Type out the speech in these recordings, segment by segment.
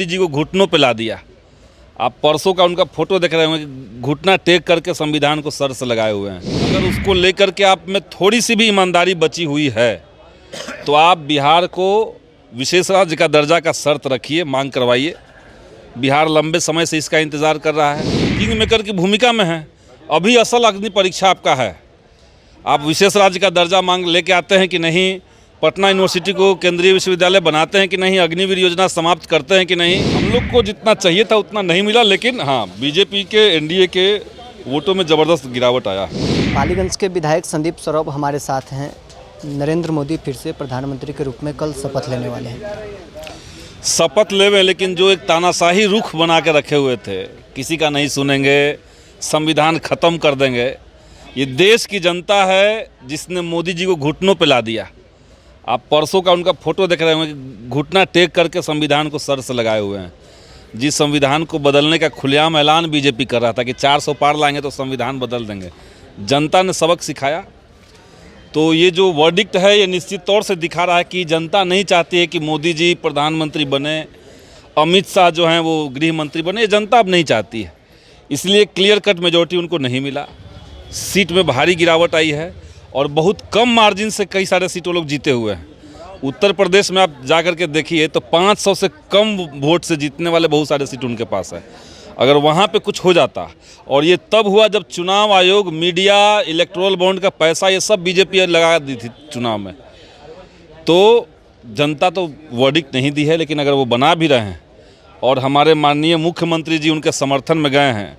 मोदी जी को घुटनों पे ला दिया। आप परसों का उनका फोटो देख रहे होंगे, घुटना टेक करके संविधान को सर से लगाए हुए हैं। अगर उसको लेकर के आप में थोड़ी सी भी ईमानदारी बची हुई है तो आप बिहार को विशेष राज्य का दर्जा का शर्त रखिए, मांग करवाइए। बिहार लंबे समय से इसका इंतज़ार कर रहा है, किंग मेकर की भूमिका में है। अभी असल अग्नि परीक्षा आपका है। आप विशेष राज्य का दर्जा मांग लेके आते हैं कि नहीं, पटना यूनिवर्सिटी को केंद्रीय विश्वविद्यालय बनाते हैं कि नहीं, अग्निवीर योजना समाप्त करते हैं कि नहीं। हम लोग को जितना चाहिए था उतना नहीं मिला, लेकिन हाँ, बीजेपी के एनडीए के वोटों में ज़बरदस्त गिरावट आया। पालीगंज के विधायक संदीप सौरभ हमारे साथ हैं। नरेंद्र मोदी फिर से प्रधानमंत्री के रूप में कल शपथ लेने वाले हैं। शपथ लेवे, लेकिन जो एक तानाशाही रुख बना के रखे हुए थे, किसी का नहीं सुनेंगे, संविधान ख़त्म कर देंगे। ये देश की जनता है जिसने मोदी जी को घुटनों पे ला दिया। आप परसों का उनका फोटो देख रहे होंगे, घुटना टेक करके संविधान को सर से लगाए हुए हैं। जिस संविधान को बदलने का खुलेआम ऐलान बीजेपी कर रहा था कि 400 पार लाएंगे तो संविधान बदल देंगे, जनता ने सबक सिखाया। तो ये जो वर्डिक्ट है ये निश्चित तौर से दिखा रहा है कि जनता नहीं चाहती है कि मोदी जी प्रधानमंत्री बने, अमित शाह जो हैं वो गृह मंत्री बने। ये जनता अब नहीं चाहती है, इसलिए क्लियर कट मेजॉरिटी उनको नहीं मिला। सीट में भारी गिरावट आई है और बहुत कम मार्जिन से कई सारे सीट वो लोग जीते हुए हैं। उत्तर प्रदेश में आप जा कर के देखिए तो 500 से कम वोट से जीतने वाले बहुत सारे सीट उनके पास है। अगर वहाँ पे कुछ हो जाता, और ये तब हुआ जब चुनाव आयोग, मीडिया, इलेक्टोरल बॉन्ड का पैसा ये सब बीजेपी लगा दी थी चुनाव में, तो जनता तो वर्डिक्ट नहीं दी है। लेकिन अगर वो बना भी रहे हैं और हमारे माननीय मुख्यमंत्री जी उनके समर्थन में गए हैं,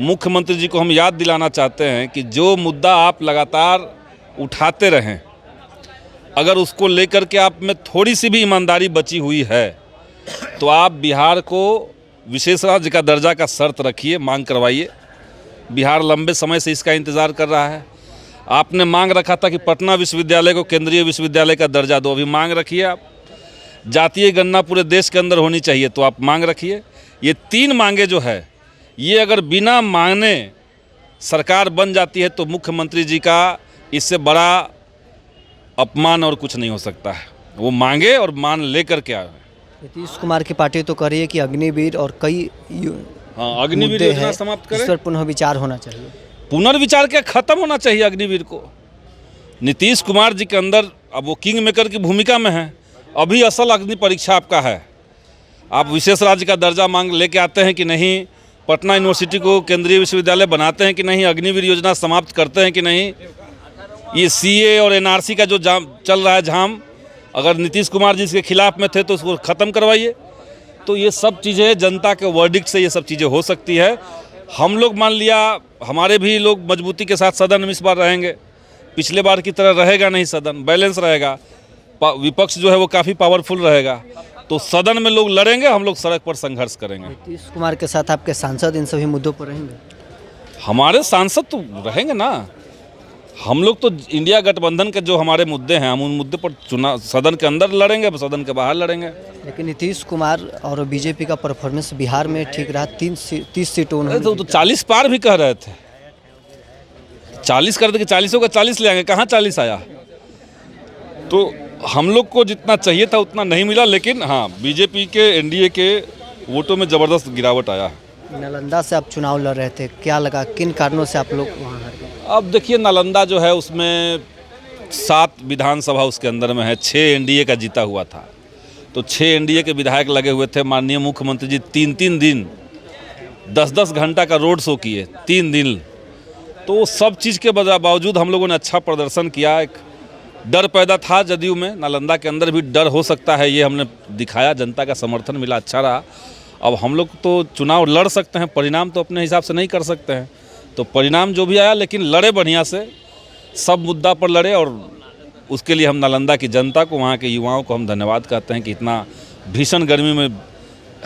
मुख्यमंत्री जी को हम याद दिलाना चाहते हैं कि जो मुद्दा आप लगातार उठाते रहें, अगर उसको लेकर के आप में थोड़ी सी भी ईमानदारी बची हुई है तो आप बिहार को विशेष राज्य का दर्जा का शर्त रखिए, मांग करवाइए। बिहार लंबे समय से इसका इंतज़ार कर रहा है। आपने मांग रखा था कि पटना विश्वविद्यालय को केंद्रीय विश्वविद्यालय का दर्जा दो, अभी मांग रखिए आप। जातीय गणना पूरे देश के अंदर होनी चाहिए, तो आप मांग रखिए। ये 3 मांगे जो है, ये अगर बिना मांगने सरकार बन जाती है तो मुख्यमंत्री जी का इससे बड़ा अपमान और कुछ नहीं हो सकता है। वो मांगे और मान लेकर के आए। नीतीश कुमार की पार्टी तो कह रही है कि अग्निवीर और कई अग्निवीर योजना समाप्त करें, इस पर पुनर्विचार होना चाहिए। पुनर्विचार क्या, खत्म होना चाहिए अग्निवीर को। नीतीश कुमार जी के अंदर अब वो किंग मेकर की भूमिका में है। अभी असल अग्नि परीक्षा आपका है। आप विशेष राज्य का दर्जा मांग लेके आते हैं कि नहीं, पटना यूनिवर्सिटी को केंद्रीय विश्वविद्यालय बनाते हैं कि नहीं, अग्निवीर योजना समाप्त करते हैं कि नहीं। ये सीए और एनआरसी का जो चल रहा है झाम, अगर नीतीश कुमार जी इसके खिलाफ में थे तो उसको ख़त्म करवाइए। तो ये सब चीज़ें जनता के वर्डिक्ट से ये सब चीज़ें हो सकती है। हम लोग मान लिया, हमारे भी लोग मजबूती के साथ सदन में इस बार रहेंगे। पिछले बार की तरह रहेगा नहीं, सदन बैलेंस रहेगा। विपक्ष जो है वो काफ़ी पावरफुल रहेगा, तो सदन में लोग लड़ेंगे, हम लोग सड़क पर संघर्ष करेंगे। नीतीश कुमार के साथ आपके सांसद इन सभी मुद्दों पर रहेंगे? हमारे सांसद तो रहेंगे ना। हम लोग तो इंडिया गठबंधन के जो हमारे मुद्दे हैं, हम उन मुद्दे पर चुनाव सदन के अंदर लड़ेंगे, सदन के बाहर लड़ेंगे। लेकिन नीतीश कुमार और बीजेपी का परफॉर्मेंस बिहार में ठीक रहा, 30 सीटों तो 40 पार भी कह रहे थे। 40 कर दे कि 40 का 40 ले आएंगे, कहाँ 40 आया। तो हम लोग को जितना चाहिए था उतना नहीं मिला, लेकिन हाँ, बीजेपी के एनडीए के वोटों में ज़बरदस्त गिरावट आया। नालंदा से आप चुनाव लड़ रहे थे, क्या लगा, किन कारणों से आप लोग वहाँ हार गए? अब देखिए, नालंदा जो है उसमें 7 विधानसभा उसके अंदर में है, 6 एनडीए का जीता हुआ था। तो 6 एनडीए के विधायक लगे हुए थे। माननीय मुख्यमंत्री जी 3-3 दिन 10-10 घंटा का रोड शो किए, 3 दिन। तो सब चीज़ के बावजूद हम लोगों ने अच्छा प्रदर्शन किया। एक डर पैदा था जदयू में, नालंदा के अंदर भी डर हो सकता है, ये हमने दिखाया। जनता का समर्थन मिला, अच्छा रहा। अब हम लोग तो चुनाव लड़ सकते हैं, परिणाम तो अपने हिसाब से नहीं कर सकते हैं। तो परिणाम जो भी आया, लेकिन लड़े बढ़िया से, सब मुद्दा पर लड़े। और उसके लिए हम नालंदा की जनता को, वहाँ के युवाओं को हम धन्यवाद कहते हैं कि इतना भीषण गर्मी में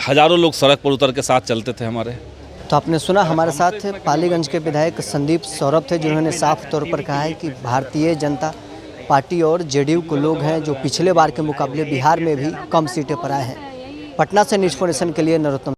हज़ारों लोग सड़क पर उतर के साथ चलते थे हमारे। तो आपने सुना, हमारे साथ पालीगंज के विधायक संदीप सौरभ थे, जिन्होंने साफ तौर पर कहा है कि भारतीय जनता पार्टी और जेडीयू के लोग हैं जो पिछले बार के मुकाबले बिहार में भी कम सीटें पर आए हैं। पटना से न्यूज़ 4 नेशन के लिए नरोत्तम।